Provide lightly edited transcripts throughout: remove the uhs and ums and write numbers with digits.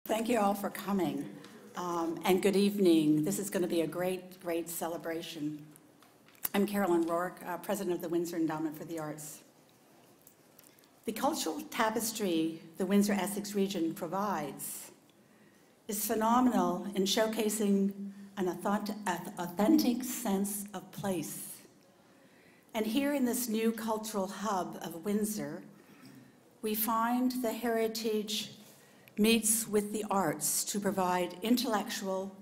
Thank you all for coming, and good evening. This is going to be a great celebration. I'm Carolyn Rourke, President of the Windsor Endowment for the Arts. The cultural tapestry the Windsor-Essex region provides is phenomenal in showcasing an authentic sense of place. And here in this new cultural hub of Windsor, we find the heritage meets with the arts to provide intellectual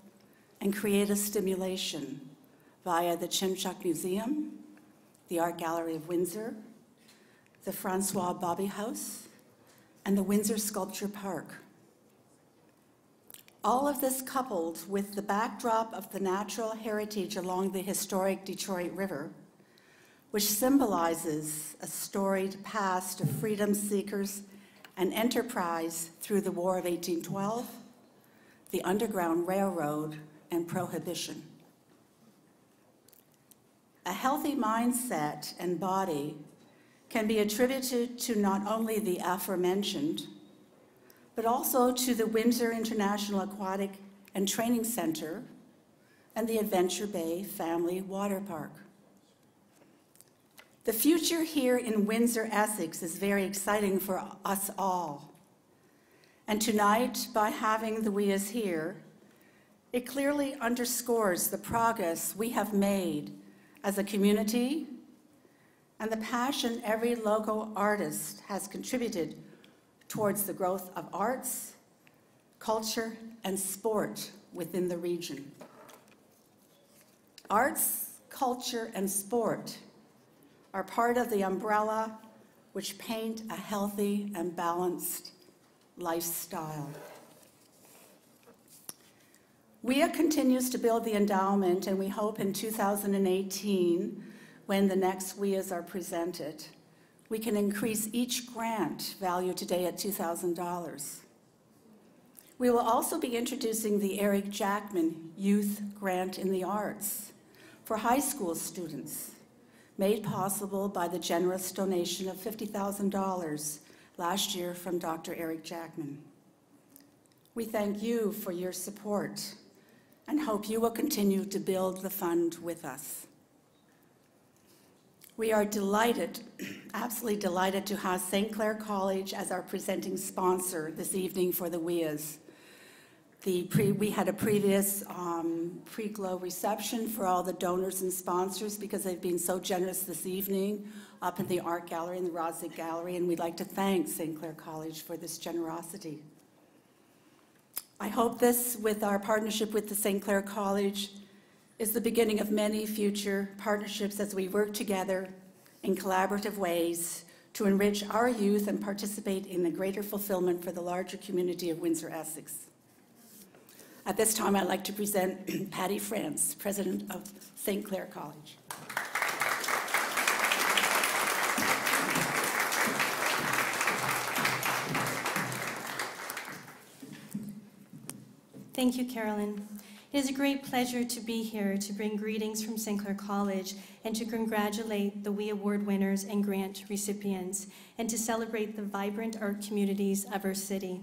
and creative stimulation via the Chimczuk Museum, the Art Gallery of Windsor, the Francois Bobby House, and the Windsor Sculpture Park. All of this coupled with the backdrop of the natural heritage along the historic Detroit River, which symbolizes a storied past of freedom seekers and enterprise through the War of 1812, the Underground Railroad, and Prohibition. A healthy mindset and body can be attributed to not only the aforementioned, but also to the Windsor International Aquatic and Training Center and the Adventure Bay Family Water Park. The future here in Windsor, Essex is very exciting for us all. And tonight, by having the WEAs here, it clearly underscores the progress we have made as a community and the passion every local artist has contributed towards the growth of arts, culture, and sport within the region. Arts, culture, and sport are part of the umbrella which paint a healthy and balanced lifestyle. WEA continues to build the endowment, and we hope in 2018, when the next WEAs are presented, we can increase each grant value today at $2,000. We will also be introducing the Eric Jackman Youth Grant in the Arts for high school students, made possible by the generous donation of $50,000 last year from Dr. Eric Jackman. We thank you for your support and hope you will continue to build the fund with us. We are delighted, absolutely delighted to have St. Clair College as our presenting sponsor this evening for the WEAs. We had a previous pre-glow reception for all the donors and sponsors because they've been so generous this evening up in the Art Gallery and the Rosig Gallery, and we'd like to thank St. Clair College for this generosity. I hope this, with our partnership with the St. Clair College, is the beginning of many future partnerships as we work together in collaborative ways to enrich our youth and participate in a greater fulfillment for the larger community of Windsor-Essex. At this time, I'd like to present Patty France, President of St. Clair College. Thank you, Carolyn. It is a great pleasure to be here to bring greetings from St. Clair College and to congratulate the WE Award winners and grant recipients and to celebrate the vibrant art communities of our city.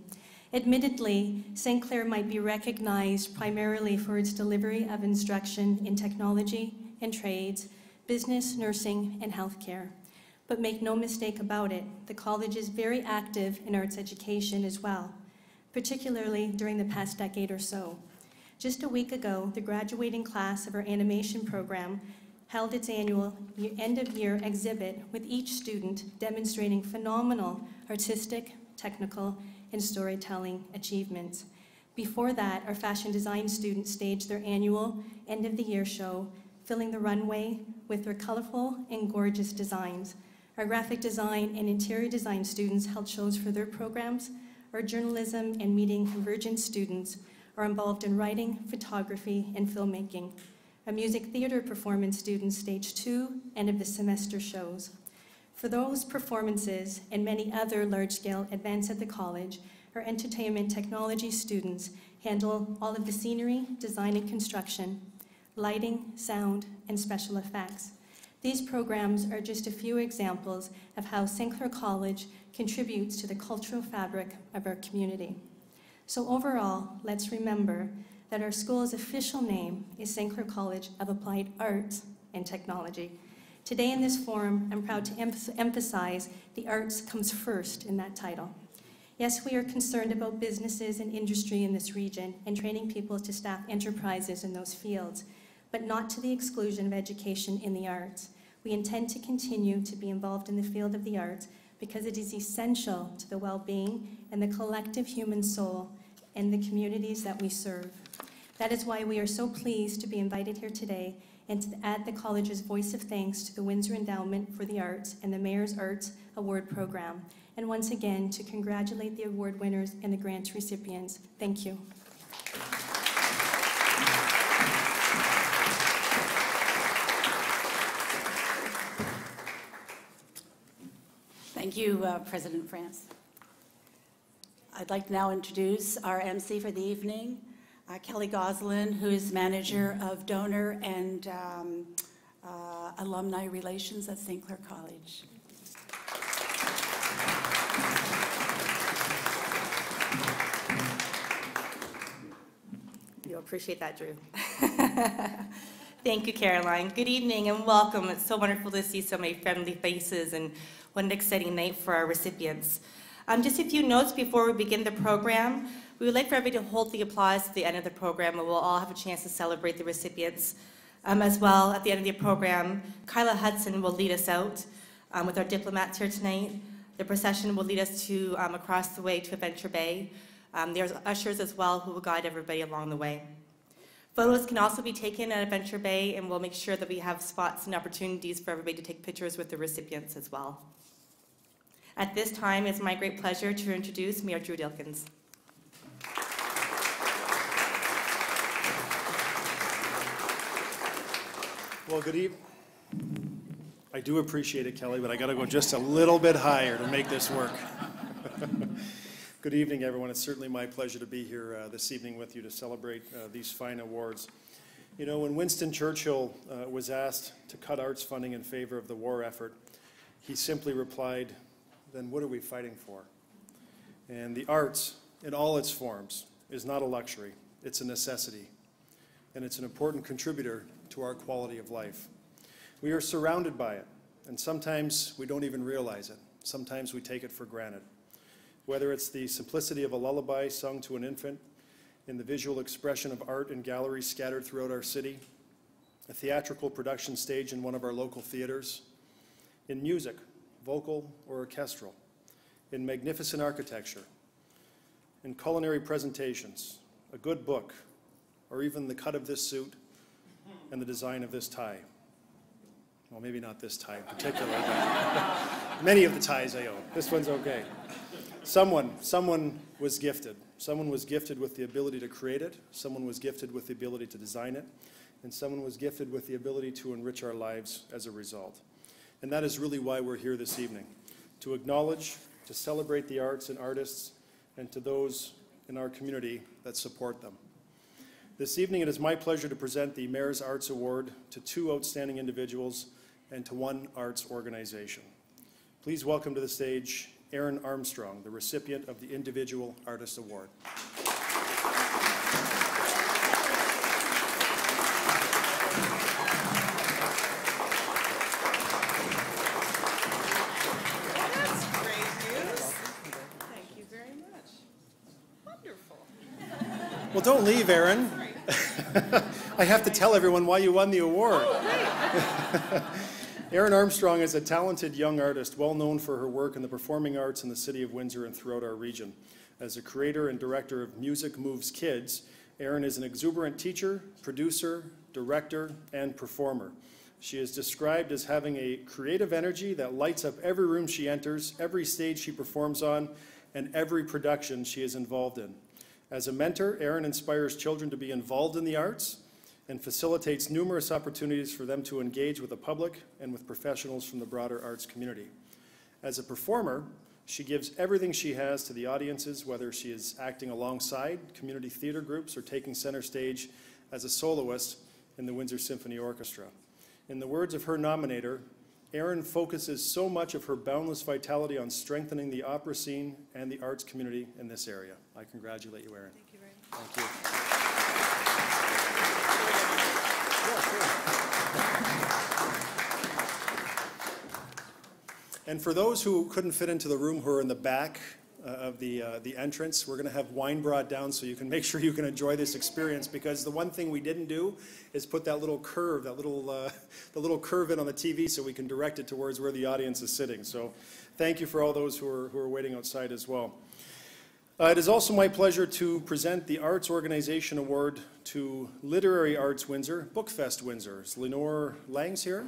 Admittedly, St. Clair might be recognized primarily for its delivery of instruction in technology and trades, business, nursing, and healthcare. But make no mistake about it, the college is very active in arts education as well, particularly during the past decade or so. Just a week ago, the graduating class of our animation program held its annual end-of-year exhibit with each student demonstrating phenomenal artistic, technical, and storytelling achievements. Before that, our fashion design students staged their annual end-of-the-year show, filling the runway with their colorful and gorgeous designs. Our graphic design and interior design students held shows for their programs. Our journalism and media convergent students are involved in writing, photography, and filmmaking. Our music theater performance students staged 2 end-of-the-semester shows. For those performances and many other large-scale events at the college, our entertainment technology students handle all of the scenery, design and construction, lighting, sound, and special effects. These programs are just a few examples of how St. Clair College contributes to the cultural fabric of our community. So overall, let's remember that our school's official name is St. Clair College of Applied Arts and Technology. Today in this forum, I'm proud to emphasize the arts comes first in that title. Yes, we are concerned about businesses and industry in this region and training people to staff enterprises in those fields, but not to the exclusion of education in the arts. We intend to continue to be involved in the field of the arts because it is essential to the well-being and the collective human soul and the communities that we serve. That is why we are so pleased to be invited here today and to add the college's voice of thanks to the Windsor Endowment for the Arts and the Mayor's Arts Award Program. And once again, to congratulate the award winners and the grant recipients. Thank you. Thank you, President France. I'd like to now introduce our MC for the evening, Kelly Goslin, who is Manager of Donor and Alumni Relations at St. Clair College. You'll appreciate that, Drew. Thank you, Caroline. Good evening and welcome. It's so wonderful to see so many friendly faces, and what an exciting night for our recipients. Just a few notes before we begin the program. We would like for everybody to hold the applause to the end of the program, and we'll all have a chance to celebrate the recipients. As well, at the end of the program, Kyla Hudson will lead us out with our diplomats here tonight. The procession will lead us to across the way to Adventure Bay. There's ushers as well who will guide everybody along the way. Photos can also be taken at Adventure Bay, and we'll make sure that we have spots and opportunities for everybody to take pictures with the recipients as well. At this time, it's my great pleasure to introduce Mayor Drew Dilkins. Well, good evening. I do appreciate it, Kelly, but I got to go just a little bit higher to make this work. Good evening, everyone. It's certainly my pleasure to be here this evening with you to celebrate these fine awards. You know, when Winston Churchill was asked to cut arts funding in favor of the war effort, he simply replied, "Then what are we fighting for?" And the arts, in all its forms, is not a luxury. It's a necessity. And it's an important contributor to our quality of life. We are surrounded by it, and sometimes we don't even realize it. Sometimes we take it for granted. Whether it's the simplicity of a lullaby sung to an infant, in the visual expression of art in galleries scattered throughout our city, a theatrical production stage in one of our local theaters, in music, vocal or orchestral, in magnificent architecture, in culinary presentations, a good book, or even the cut of this suit and the design of this tie. Well, maybe not this tie in particular, but many of the ties I own. This one's okay. Someone was gifted. Someone was gifted with the ability to create it. Someone was gifted with the ability to design it. And someone was gifted with the ability to enrich our lives as a result. And that is really why we're here this evening, to acknowledge, to celebrate the arts and artists, and to those in our community that support them. This evening, it is my pleasure to present the Mayor's Arts Award to 2 outstanding individuals and to 1 arts organization. Please welcome to the stage Aaron Armstrong, the recipient of the Individual Artist Award. That's great news. Thank you very much. Wonderful. Well, don't leave, Aaron. I have to tell everyone why you won the award. Aaron Armstrong is a talented young artist, well known for her work in the performing arts in the city of Windsor and throughout our region. As a creator and director of Music Moves Kids, Aaron is an exuberant teacher, producer, director, and performer. She is described as having a creative energy that lights up every room she enters, every stage she performs on, and every production she is involved in. As a mentor, Aaron inspires children to be involved in the arts and facilitates numerous opportunities for them to engage with the public and with professionals from the broader arts community. As a performer, she gives everything she has to the audiences, whether she is acting alongside community theater groups or taking center stage as a soloist in the Windsor Symphony Orchestra. In the words of her nominator, Erin focuses so much of her boundless vitality on strengthening the opera scene and the arts community in this area. I congratulate you, Erin. Thank you very much. Thank you. And for those who couldn't fit into the room who are in the back of the entrance, we're going to have wine brought down so you can make sure you can enjoy this experience, because the one thing we didn't do is put that little curve, the little curve in on the TV so we can direct it towards where the audience is sitting. So thank you for all those who are waiting outside as well. It is also my pleasure to present the Arts Organization Award to Literary Arts Windsor, Bookfest Windsor. Is Lenore Langs here?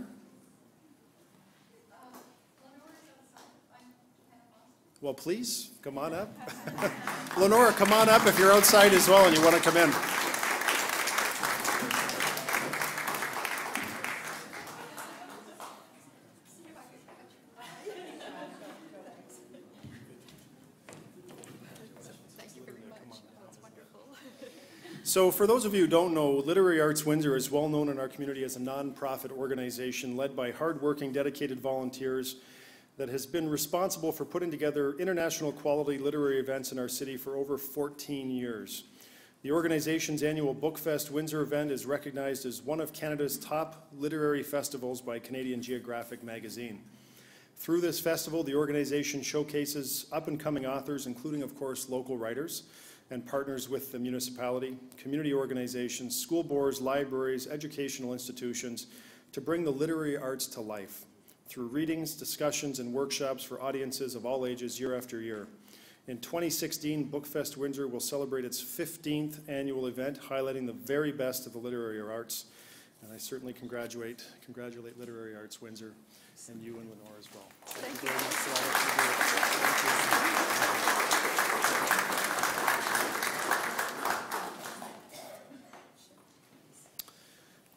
Well, please, come on up. Lenora, come on up if you're outside as well and you want to come in. So for those of you who don't know, Literary Arts Windsor is well known in our community as a nonprofit organization led by hardworking, dedicated volunteers that has been responsible for putting together international quality literary events in our city for over 14 years. The organization's annual Bookfest Windsor event is recognized as one of Canada's top literary festivals by Canadian Geographic magazine. Through this festival, the organization showcases up-and-coming authors, including, of course, local writers, and partners with the municipality, community organizations, school boards, libraries, educational institutions to bring the literary arts to life through readings, discussions, and workshops for audiences of all ages year after year. In 2016, Bookfest Windsor will celebrate its 15th annual event, highlighting the very best of the literary arts. And I certainly congratulate Literary Arts Windsor and you and Lenore as well. Thank you very much for all that you do.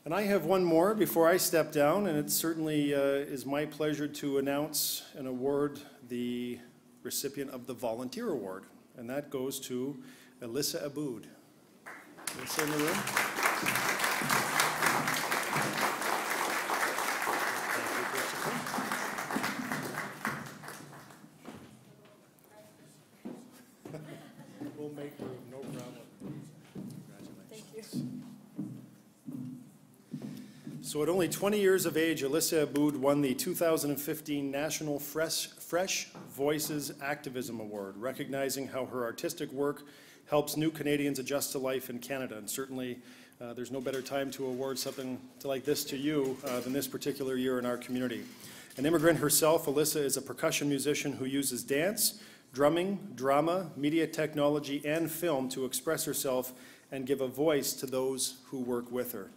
And I have one more before I step down, and it certainly is my pleasure to announce and award the recipient of the Volunteer Award, and that goes to Alyssa Aboud. Alyssa in the room? We'll make room, no problem. Congratulations. Thank you. So at only 20 years of age, Alyssa Aboud won the 2015 National Fresh Voices Activism Award, recognizing how her artistic work helps new Canadians adjust to life in Canada. And certainly there's no better time to award something like this to you than this particular year in our community. An immigrant herself, Alyssa is a percussion musician who uses dance, drumming, drama, media technology, and film to express herself and give a voice to those who work with her.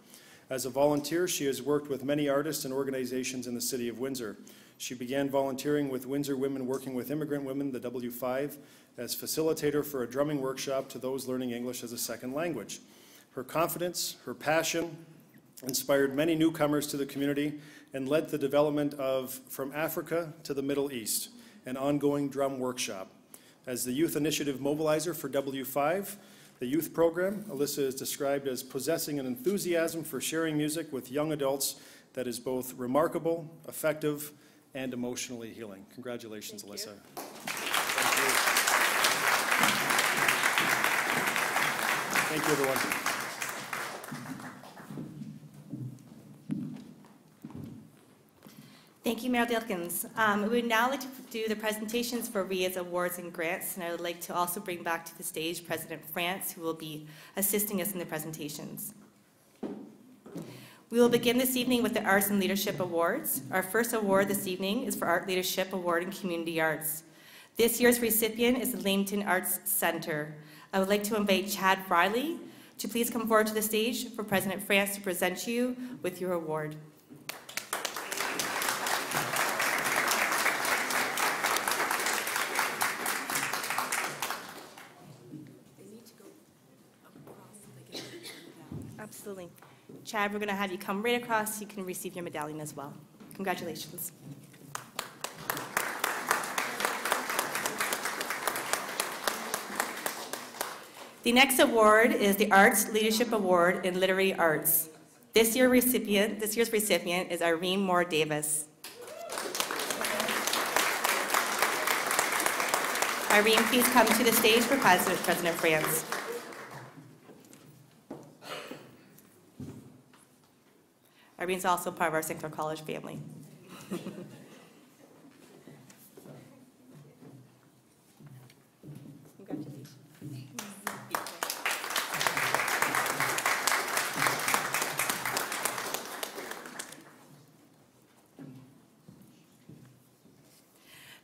As a volunteer, she has worked with many artists and organizations in the city of Windsor. She began volunteering with Windsor Women Working with Immigrant Women, the W5, as facilitator for a drumming workshop to those learning English as a second language. Her confidence, her passion, inspired many newcomers to the community and led to the development of From Africa to the Middle East, an ongoing drum workshop. As the youth initiative mobilizer for W5, the youth program, Alyssa is described as possessing an enthusiasm for sharing music with young adults that is both remarkable, effective, and emotionally healing. Congratulations, Alyssa. Thank you, everyone. Thank you, Mayor Dilkins. We would now like to do the presentations for WEAs awards and grants, and I would like to also bring back to the stage President France, who will be assisting us in the presentations. We will begin this evening with the Arts and Leadership Awards. Our first award this evening is for Art Leadership Award in Community Arts. This year's recipient is the Leamington Arts Center. I would like to invite Chad Riley to please come forward to the stage for President France to present you with your award. Absolutely. Chad, we're going to have you come right across so you can receive your medallion as well. Congratulations. The next award is the Arts Leadership Award in Literary Arts. This year's recipient is Irene Moore Davis. Irene, please come to the stage for President France. Irene's also part of our St. Clair College family.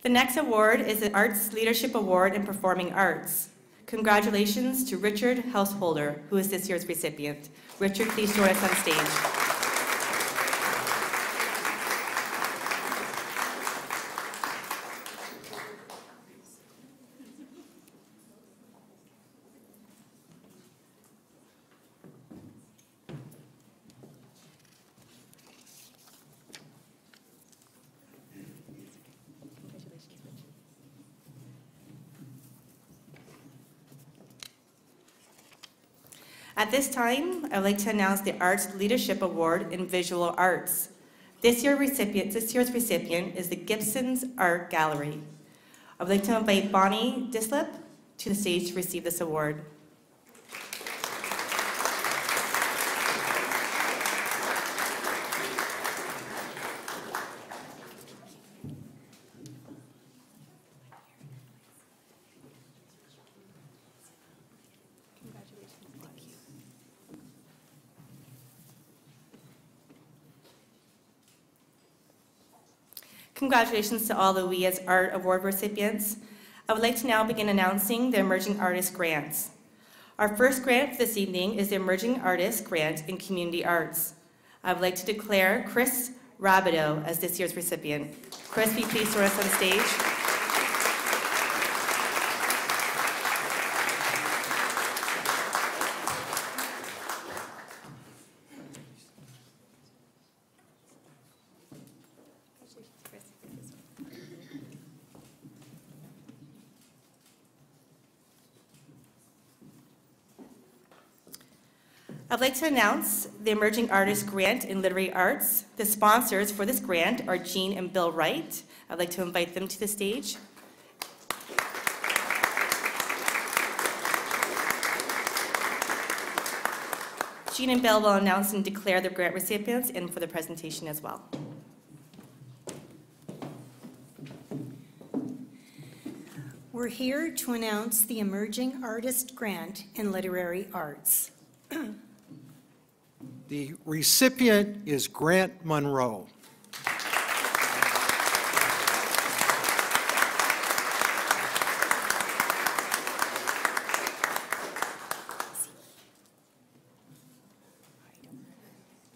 The next award is the Arts Leadership Award in Performing Arts. Congratulations to Richard Householder, who is this year's recipient. Richard, please join us on stage. At this time, I'd like to announce the Arts Leadership Award in Visual Arts. This year's recipient is the Gibson's Art Gallery. I would like to invite Bonnie Dislip to the stage to receive this award. Congratulations to all the WEAs Art Award recipients. I would like to now begin announcing the Emerging Artist Grants. Our first grant for this evening is the Emerging Artist Grant in Community Arts. I would like to declare Chris Rabideau as this year's recipient. Chris, will you please join us on stage? I'd like to announce the Emerging Artist Grant in Literary Arts. The sponsors for this grant are Jean and Bill Wright. I'd like to invite them to the stage. Jean and Bill will announce and declare the grant recipients and for the presentation as well. We're here to announce the Emerging Artist Grant in Literary Arts. The recipient is Grant Monroe.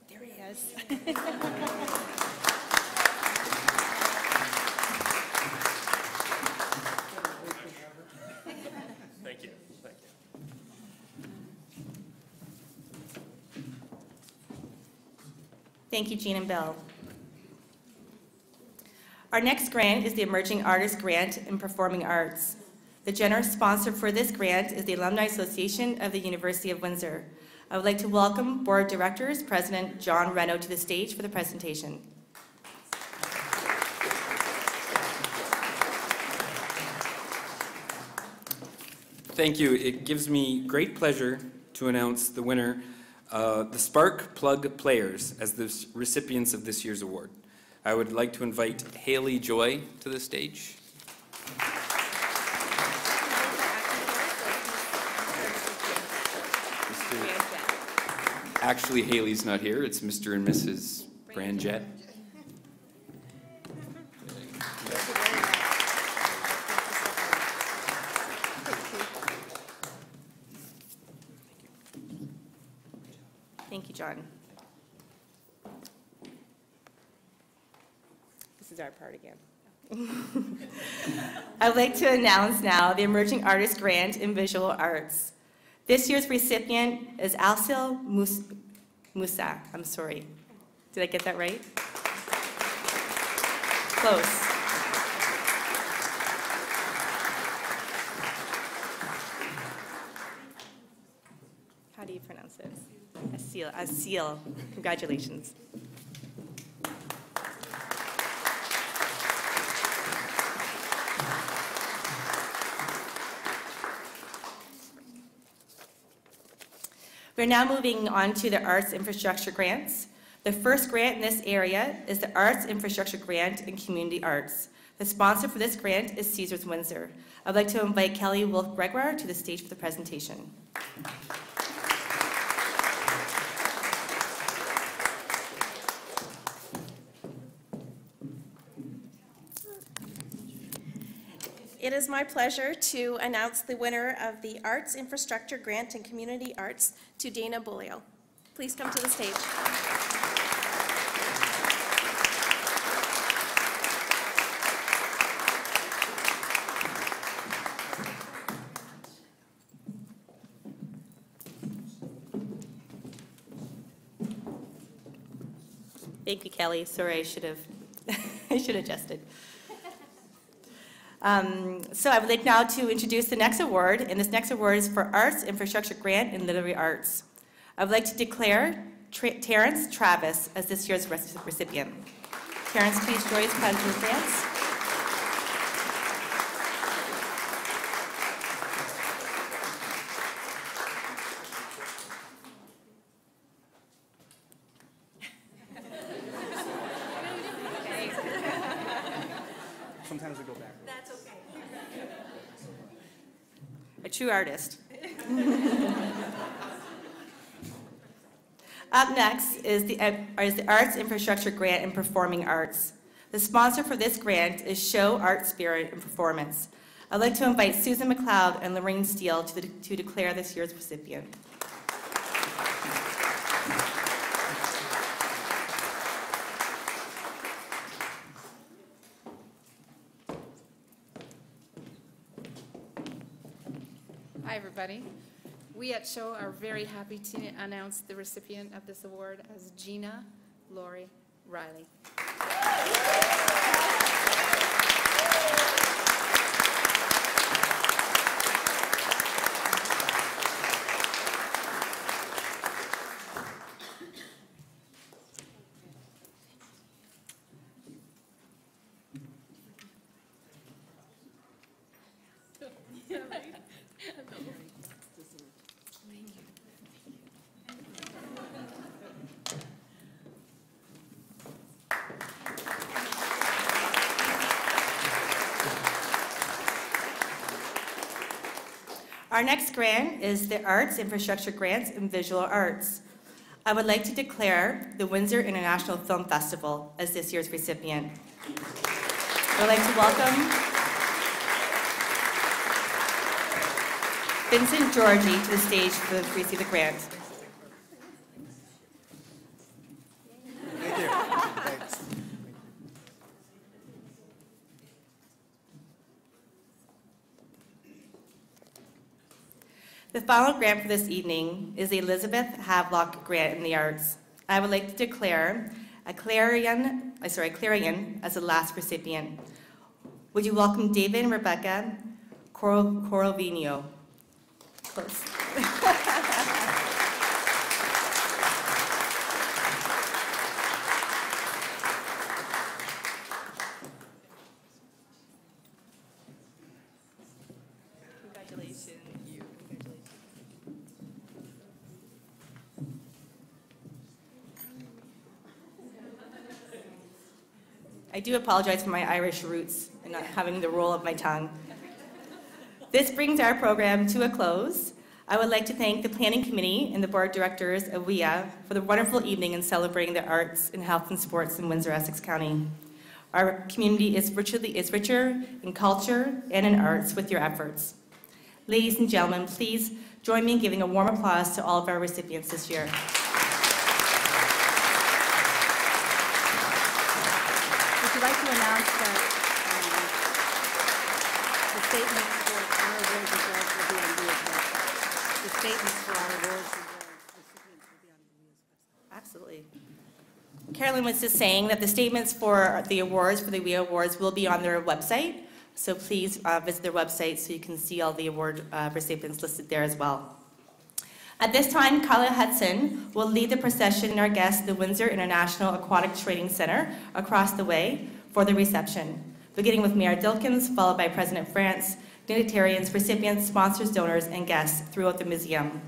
There he is. Thank you. Thank you, Jean and Bill. Our next grant is the Emerging Artist Grant in Performing Arts. The generous sponsor for this grant is the Alumni Association of the University of Windsor. I would like to welcome Board of Directors, President John Reno, to the stage for the presentation. Thank you. It gives me great pleasure to announce the winner, the Spark Plug Players, as the recipients of this year's award. I would like to invite Haley Joy to the stage. Actually, Haley's not here. It's Mr. and Mrs. Brandjet. Thank you, John. This is our part again. I would like to announce now the Emerging Artist Grant in Visual Arts. This year's recipient is Alcil Musa. I'm sorry. Did I get that right? Close. How do you pronounce it? Asil. Congratulations. We're now moving on to the Arts Infrastructure Grants. The first grant in this area is the Arts Infrastructure Grant in Community Arts. The sponsor for this grant is Caesars Windsor. I'd like to invite Kelly Wolf-Gregoire to the stage for the presentation. It is my pleasure to announce the winner of the Arts Infrastructure Grant in Community Arts to Dana Bulio. Please come to the stage. Thank you, Kelly. Sorry, I should have adjusted. So I would like now to introduce the next award, and this next award is for Arts Infrastructure Grant in Literary Arts. I would like to declare Terrence Travis as this year's recipient. Terrence, please join us in the dance. Sometimes we go back. That's okay. A true artist. Up next is the Arts Infrastructure Grant in Performing Arts. The sponsor for this grant is Show Art Spirit and Performance. I'd like to invite Susan McLeod and Lorraine Steele to declare this year's recipient. Hi, everybody. We at Show are very happy to announce the recipient of this award as Gina Lori Riley. Our next grant is the Arts Infrastructure Grants in Visual Arts. I would like to declare the Windsor International Film Festival as this year's recipient. I would like to welcome Vincent Georgie to the stage to receive the grant. Thank you. Thanks. The final grant for this evening is the Elizabeth Havelock Grant in the Arts. I would like to declare Clarion as the last recipient. Would you welcome David and Rebecca Corovino? Close. I do apologize for my Irish roots and not having the roll of my tongue. This brings our program to a close. I would like to thank the Planning Committee and the Board of Directors of WEA for the wonderful evening in celebrating the arts and health and sports in Windsor, Essex County. Our community is richer in culture and in arts with your efforts. Ladies and gentlemen, please join me in giving a warm applause to all of our recipients this year. Would you like to announce that the statements for our awards and grants will be on WEA's website? The statements for our awards and grants recipients will be on WEA's website. Absolutely. Carolyn was just saying that the statements for the awards, for the WE Awards, will be on their website. So please visit their website so you can see all the award recipients listed there as well. At this time, Kyla Hudson will lead the procession and our guests, the Windsor International Aquatic Training Center, across the way for the reception, beginning with Mayor Dilkins, followed by President France, dignitarians, recipients, sponsors, donors, and guests throughout the museum.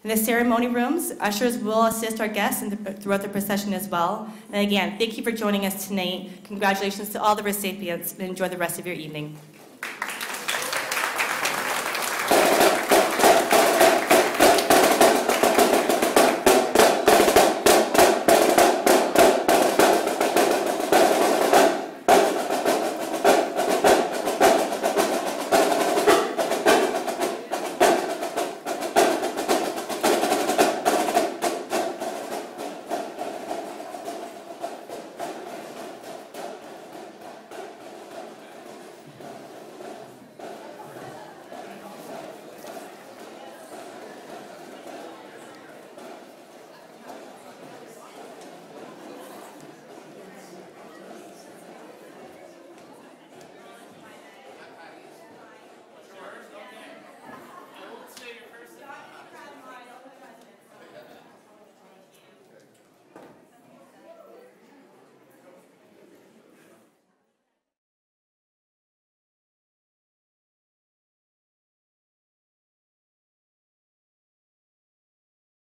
In the ceremony rooms, ushers will assist our guests throughout the procession as well. And again, thank you for joining us tonight. Congratulations to all the recipients, and enjoy the rest of your evening.